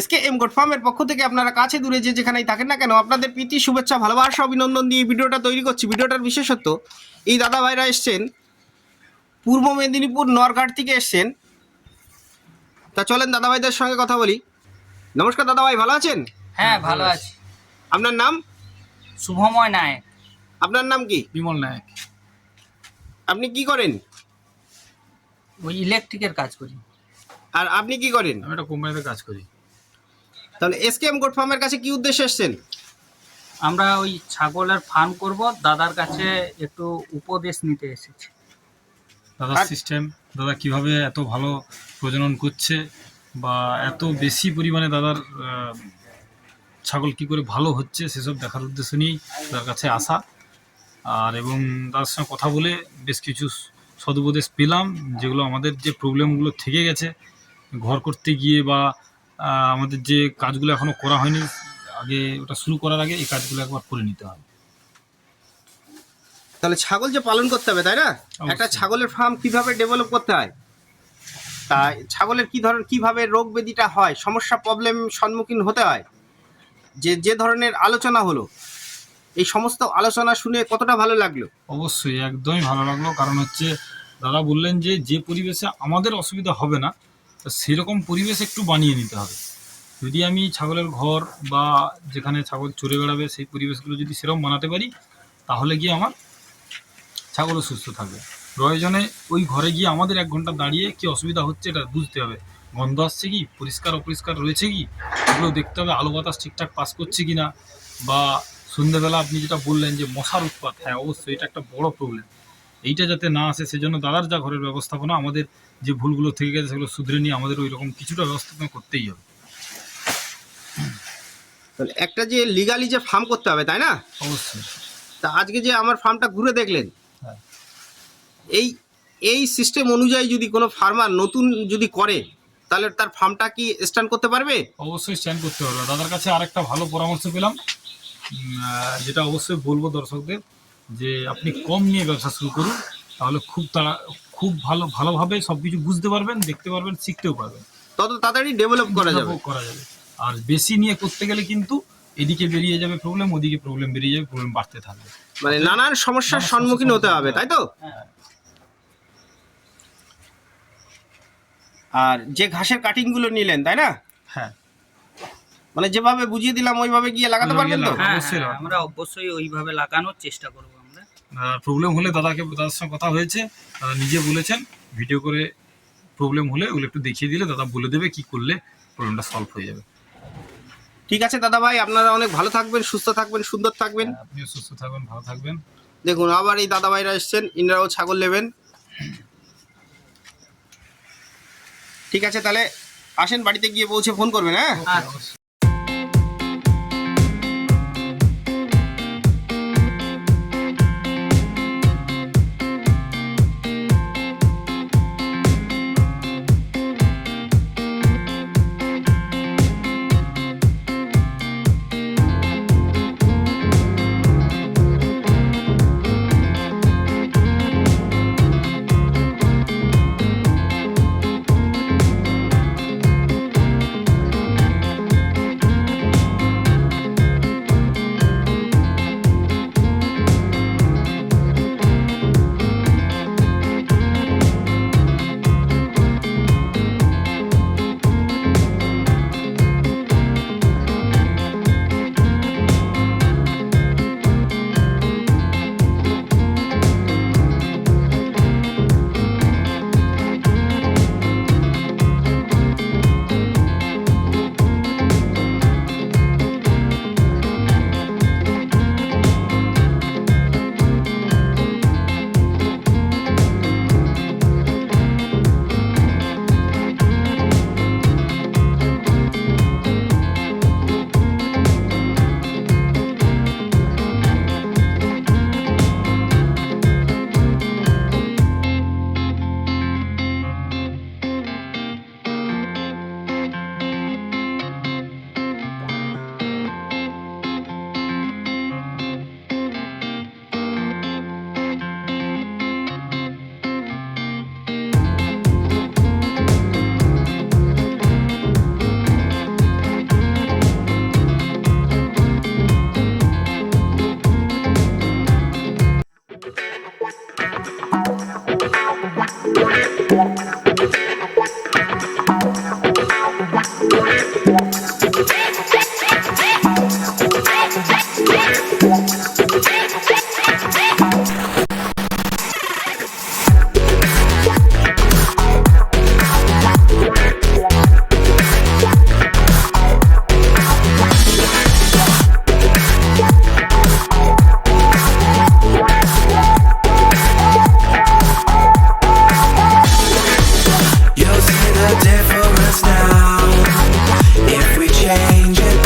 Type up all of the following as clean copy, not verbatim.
S.K.M goat ফার্মের পক্ষ থেকে আপনারা কাছে দূরে যে যেখানেই থাকেন না কেন আপনাদের প্রীতি শুভেচ্ছা ভালোবাসা অভিনন্দন দিয়ে ভিডিওটা তৈরি করছি। ভিডিওটার বিশেষত্ব এই দাদা ভাইরা এসছেন পূর্ব মেদিনীপুর নরঘাট থেকে এসছেন। তা চলেন দাদা ভাইদের সঙ্গে কথা বলি। নমস্কার দাদা ভাই, ভালো আছেন? হ্যাঁ, ভালো আছি। আপনার নাম? শুভময় নায়ক। আপনার নাম কি? বিমল নায়ক। আপনি কি করেন? ওই ইলেকট্রিকের কাজ করি। আর আপনি কি করেন? আমি একটা কোম্পানিতে কাজ করি। তাহলে S.K.M গোট ফার্মের কাছে কি উদ্দেশ্যে এসছেন? আমরা ওই ছাগলের ফার্ম করব, দাদার কাছে একটু উপদেশ নিতে এসেছি। দাদার সিস্টেম, দাদা কিভাবে এত ভালো প্রজনন করছে বা এত বেশি পরিমাণে দাদার ছাগল কি করে ভালো হচ্ছে সেসব দেখার উদ্দেশ্য নিয়েই তার কাছে আসা। আর এবং তার সঙ্গে কথা বলে বেশ কিছু সদুপদেশ পেলাম, যেগুলো আমাদের যে প্রবলেমগুলো থেকে গেছে ঘর করতে গিয়ে বা আমাদের যে কাজগুলো এখনও করা হয়নি, আগে ওটা শুরু করার আগে এই কাজগুলো একবার করে নিতে হবে। তাহলে ছাগল যে পালন করতে হবে, তাই না? একটা ছাগলের ফার্ম কিভাবে ডেভেলপ করতে হয়, তাই ছাগলের কিভাবে রোগ ব্যাধিটা হয়, সমস্যা প্রবলেম সম্মুখীন হতে হয়, যে ধরনের আলোচনা হলো, এই সমস্ত আলোচনা শুনে কতটা ভালো লাগলো? অবশ্যই একদমই ভালো লাগলো। কারণ হচ্ছে দাদা বললেন যে পরিবেশে আমাদের অসুবিধা হবে না, তো সেরকম পরিবেশ একটু বানিয়ে নিতে হবে। যদি আমি ছাগলের ঘর বা যেখানে ছাগল চড়ে বেড়াবে সেই পরিবেশগুলো যদি সেরকম বানাতে পারি, তাহলে গিয়ে আমার ছাগলও সুস্থ থাকবে। প্রয়োজনে ওই ঘরে গিয়ে আমাদের 1 ঘন্টা দাঁড়িয়ে কি অসুবিধা হচ্ছে এটা বুঝতে হবে। গন্ধ আসছে কি, পরিষ্কার অপরিষ্কার রয়েছে কি, এগুলো দেখতে হবে। আলো বাতাস ঠিকঠাক পাস করছে কি না, বা সন্ধ্যেবেলা আপনি যেটা বললেন যে মশার উৎপাত, হ্যাঁ অবশ্যই এটা একটা বড় প্রবলেম। এইটা যাতে না আসে সেজন্য দাদার যা ঘরের ব্যবস্থাপনা, আমাদের যে ভুলগুলো থেকে গেছে সেগুলো শুধরে নিয়ে আমাদের ওই রকম কিছুটা ব্যবস্থাপনা করতেই হবে। তাহলে একটা যে লিগালি যে ফার্ম করতে হবে, তাই না? অবশ্যই। তা আজকে যে আমার ফার্মটা ঘুরে দেখলেন, হ্যাঁ। এই সিস্টেম অনুযায়ী যদি কোনো ফার্মার নতুন যদি করে, তাহলে তার ফার্মটা কি স্ট্যান্ড করতে পারবে? অবশ্যই স্ট্যান্ড করতে পারবে। দাদার কাছে আরেকটা ভালো পরামর্শ পেলাম, যেটা অবশ্যই বলবো দর্শকদের, যে আপনি কম নিয়ে ব্যবসা শুরু করুন, তাহলে খুব ভালোভাবে সব কিছু বুঝতে পারবেন, দেখতে পারবেন, শিখতেও পারবেন, তত তাড়াতাড়ি ডেভেলপ করা যাবে। আর বেশি নিয়ে করতে গেলে কিন্তু এদিকে বেরিয়ে যাবে প্রবলেম, ওদিকে প্রবলেম বেরিয়ে যাবে, প্রবলেম বাড়তে থাকবে, মানে নানান সমস্যার সম্মুখীন হতে হবে, তাই তো? আর যে ঘাসের কাটিং গুলো নিলেন, তাই না? হ্যাঁ, মানে যেভাবে বুঝিয়ে দিলাম ওইভাবে গিয়ে লাগাতে পারবেন তো? হ্যাঁ, আমরা অবশ্যই ওইভাবে লাগানোর চেষ্টা করব। আমরা প্রবলেম হলে দাদার সঙ্গে কথা হয়েছে, দাদা নিজে বলেছেন ভিডিও করে প্রবলেম হলে ওগুলো একটু দেখিয়ে দিলে দাদা বলে দেবে কি করলে প্রবলেমটা সলভ হয়ে যাবে। ঠিক আছে দাদা ভাই, আপনারা অনেক ভালো থাকবেন, সুস্থ থাকবেন, সুন্দর থাকবেন। আপনিও সুস্থ থাকবেন, ভালো থাকবেন। দেখুন আবার এই দাদা ভাইরা এসছেন, ইনারাও ছাগল নেবেন। ঠিক আছে, তাহলে আসেন, বাড়িতে গিয়ে পৌঁছে ফোন করবেন। হ্যাঁ, আচ্ছা। You'll see the difference now. If we change it,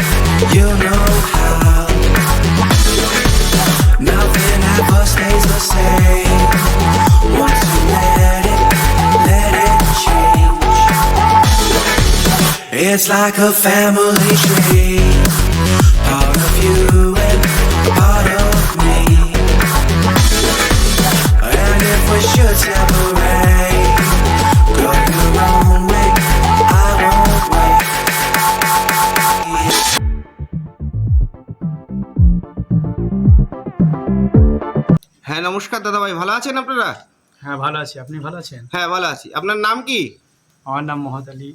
you know how. Nothing ever stays the same. Once you let it change. It's like a family tree. Part of you and part of me. And if we should separate, go your own way, I won't wait. হ্যাঁ, নমস্কার দাদা ভাই, ভালো আছেন আপনারা? হ্যাঁ ভালো আছি, আপনি ভালো আছেন? হ্যাঁ, ভালো আছি। আপনার নাম কি? আমার নাম মহৎ আলী।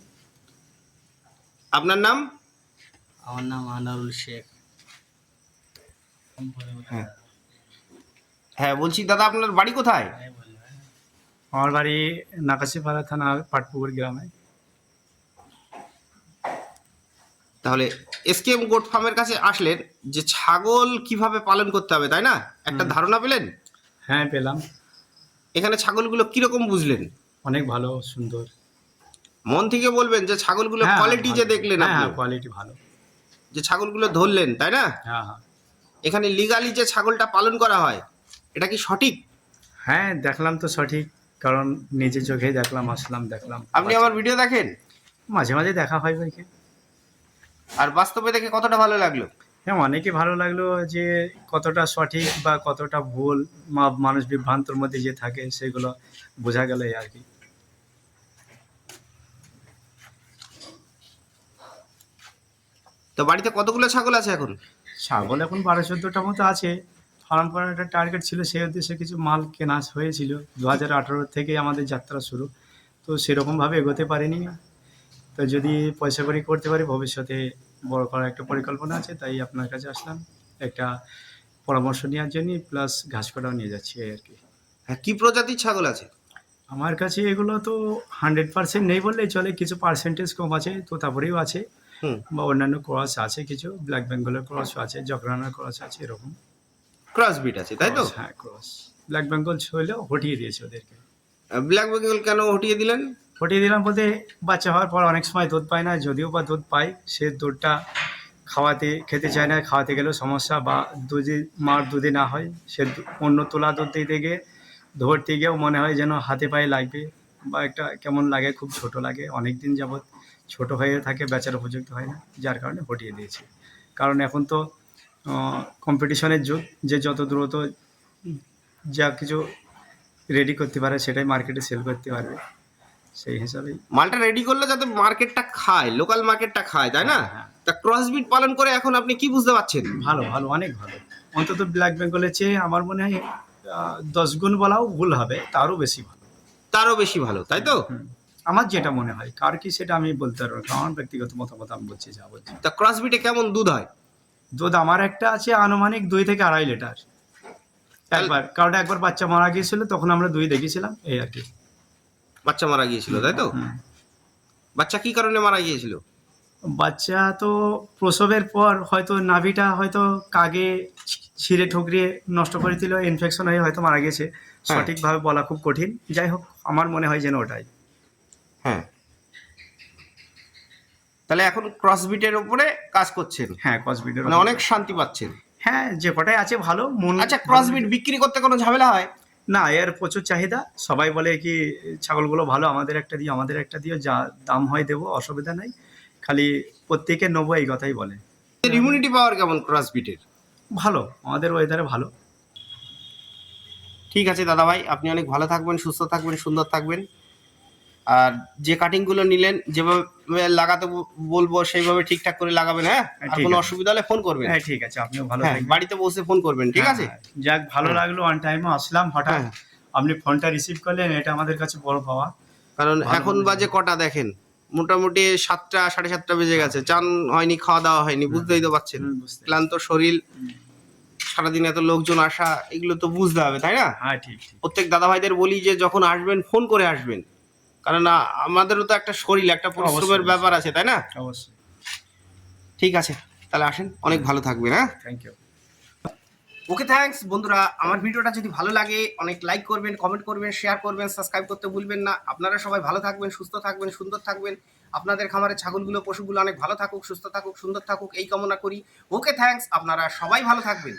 আপনার নাম? আমার নাম আনারুল শেখ। হ্যাঁ হ্যাঁ, বলছি দাদা আপনার বাড়ি কোথায়? আমার বাড়ি নাকাশিপাড়া থানা পাটপুকুর গ্রামে। তাহলে এসকেএম গোট ফার্মের কাছে আসলেন যে ছাগল কিভাবে পালন করতে হবে, তাই না? একটা ধারণা পেলেন? হ্যাঁ পেলাম। এখানে ছাগলগুলো কিরকম বুঝলেন? অনেক ভালো, সুন্দর। মন থেকে বলবেন যে ছাগলগুলো হ্যাঁ, কোয়ালিটি যে ভালো। দেখলেন হ্যাঁ আপনি, হ্যাঁ, কোয়ালিটি ভালো। যে ছাগলগুলো ধরলেন, তাই না? হ্যাঁ হ্যাঁ এখানে লিগালি যে ছাগলটা পালন করা হয়, এটা কি সঠিক? হ্যাঁ, দেখলাম তো সঠিক, কারণ নিজে চোখেই দেখলাম, আসলাম দেখলাম। আপনি আমার ভিডিও দেখেন? মাঝে মাঝে দেখা হয় ভাইকে। আর বাস্তবে দেখে কতটা ভালো লাগলো? হ্যাঁ, অনেকে ভালো লাগলো যে কতটা সঠিক বা কতটা ভুল মানুষ বিভ্রান্তর মধ্যে যে থাকে সেগুলো বোঝা গেল এই আর কি। তো বাড়িতে কতগুলো ছাগল আছে এখন? ছাগল এখন 12-14টা মতো আছে। ফার্ম করার একটা টার্গেট ছিল, সেই উদ্দেশ্যে কিছু মাল কেনা হয়েছিল। 2018 থেকে আমাদের যাত্রা শুরু, তো সেরকমভাবে এগোতে পারিনি। তো যদি পয়সা কড়ি করতে পারি ভবিষ্যতে বড় করার একটা পরিকল্পনা আছে, তাই আপনার কাছে আসলাম একটা পরামর্শ নেওয়ার জন্য, প্লাস ঘাস কাটাও নিয়ে যাচ্ছি এই আর কি। হ্যাঁ, কি প্রজাতির ছাগল আছে? আমার কাছে এগুলো তো 100% নেই বললেই চলে, কিছু পার্সেন্টেজ কম আছে, তো তারপরেও আছে হুম, বা অন্যান্য ক্রস আছে, কিছু ব্ল্যাক বেঙ্গলের ক্রস আছে, জকরানার ক্রস আছে, এরকম ক্রস বিট আছে, তাই তো? ক্রস। হ্যাঁ ক্রস। ব্ল্যাক বেঙ্গল হলেও হটিয়ে দিয়েছে ওদেরকে। ব্ল্যাক বেঙ্গল কেন হটিয়ে দিলেন? হটিয়ে দিলাম বলতে, বাচ্চা হওয়ার পর অনেক সময় দুধ পায় না, যদিও বা দুধ পায় সে দুধটা খেতে চায় না, খাওয়াতে গেলেও সমস্যা, বা দুধে মার দুধে না হয়, সে অন্য তোলা দুধ দিতে গিয়ে ধরতে গিয়েও মনে হয় যেন হাতে পায়ে লাগবে, বা একটা কেমন লাগে, খুব ছোট লাগে, অনেক দিন যাবৎ ছোট হয়ে থাকে, বেচার উপযুক্ত হয় না, যার কারণে হটিয়ে দিয়েছি। কারণ এখন তো কম্পিটিশনের যুগ, যে যত দ্রুত যা কিছু রেডি করতে পারে সেটাই মার্কেটে সেল করতে পারবে, সেই হিসাবেই। মালটা রেডি করলে যাতে মার্কেটটা খায়, লোকাল মার্কেটটা খায়, তাই না? হ্যাঁ। তা ক্রস বিট পালন করে এখন আপনি কি বুঝতে পারছেন? ভালো ভালো, অনেক ভালো। অন্তত ব্ল্যাক বেঙ্গলের চেয়ে আমার মনে হয় 10 গুণ বলাও ভুল হবে, তারও বেশি ভালো। তারও বেশি ভালো, তাই তো? হুম। আমার যেটা মনে হয়, কার কি সেটা আমি বলতে পারবো না, আমার ব্যক্তিগত মতামত আমি বলছি, যা বলছি। তা ক্রস বিটে কেমন দুধ হয়? দুধ আমার একটা আছে আনুমানিক 2 থেকে 2.5 লিটার একবার, কারণ একবার বাচ্চা মারা গিয়েছিল, তখন আমরা 2 দেখেছিলাম এই আর কি। বাচ্চা মারা গিয়েছিল, তাই তো? হুম। বাচ্চা কি কারণে মারা গিয়েছিল? বাচ্চা তো প্রসবের পর হয়তো নাভিটা হয়তো কাগে ছিঁড়ে ঠুকরিয়ে নষ্ট করে দিল, ইনফেকশন হয়ে হয়তো মারা গেছে, সঠিকভাবে বলা খুব কঠিন। যাই হোক, আমার মনে হয় যেন ওটাই। হ্যাঁ, তাহলে এখন ক্রস বিটের উপরে কাজ করছেন? হ্যাঁ, ক্রসবিটের মানে অনেক শান্তি পাচ্ছেন? হ্যাঁ, যে কটাই আছে ভালো মন। আচ্ছা, ক্রস বিট বিক্রি করতে কোনো ঝামেলা হয়? না, এর প্রচুর চাহিদা। সবাই বলে কি ছাগলগুলো ভালো, আমাদের একটা দিও, আমাদের একটা দিও, যা দাম হয় দেবো, অসুবিধা নাই, খালি প্রত্যেকে নেবো এই কথাই বলে। ইমিউনিটি পাওয়ার কেমন ক্রস বিটের? ভালো, আমাদের ওয়েদারে ভালো। ঠিক আছে দাদা ভাই, আপনি অনেক ভালো থাকবেন, সুস্থ থাকবেন, সুন্দর থাকবেন। আর যে কাটিংগুলো নিলেন, যেভাবে লাগাতে বলবো সেইভাবে ঠিকঠাক করে লাগাবেন। হ্যাঁ, আর ঠিক কোনো আছে। অসুবিধা হলে ফোন করবেন। হ্যাঁ ঠিক আছে, আপনিও ভালো হ্যাঁ, থাকবেন। বাড়িতে বসে ফোন করবেন, ঠিক আছে? হ্যাঁ, যাক, ভালো হ্যাঁ। লাগলো, অন টাইমে আসলাম হঠাৎ, হ্যাঁ। আপনি ফোনটা রিসিভ করলেন, এটা আমাদের কাছে বড় পাওয়া। কারণ ভালো এখন লাগলো। বাজে কটা দেখেন, মোটামুটি 7টা 7:30 বেজে গেছে, চান হয়নি, খাওয়া দাওয়া হয়নি, বুঝতেই তো পারছেন। বুঝতে ক্লান্ত শরীর, সারাদিন এত লোকজন আসা, এগুলো তো বুঝতে হবে, তাই না? হ্যাঁ ঠিক ঠিক প্রত্যেক দাদা ভাইদের বলি যে যখন আসবেন ফোন করে আসবেন, কারণ আমাদেরও তো একটা শরীর, একটা পরিশ্রমের অবশ্যই, ব্যাপার আছে, তাই না? অবশ্যই। ঠিক আছে, তাহলে আসেন, অনেক ভালো থাকবেন। হ্যাঁ, থ্যাংক ইউ। ওকে, থ্যাঙ্কস বন্ধুরা। আমার ভিডিওটা যদি ভালো লাগে অনেক লাইক করবেন, কমেন্ট করবেন, শেয়ার করবেন, সাবস্ক্রাইব করতে ভুলবেন না। আপনারা সবাই ভালো থাকবেন, সুস্থ থাকবেন, সুন্দর থাকবেন। আপনাদের খামারে ছাগলগুলো, পশুগুলো অনেক ভালো থাকুক, সুস্থ থাকুক, সুন্দর থাকুক, এই কামনা করি। ওকে, থ্যাঙ্কস, আপনারা সবাই ভালো থাকবেন।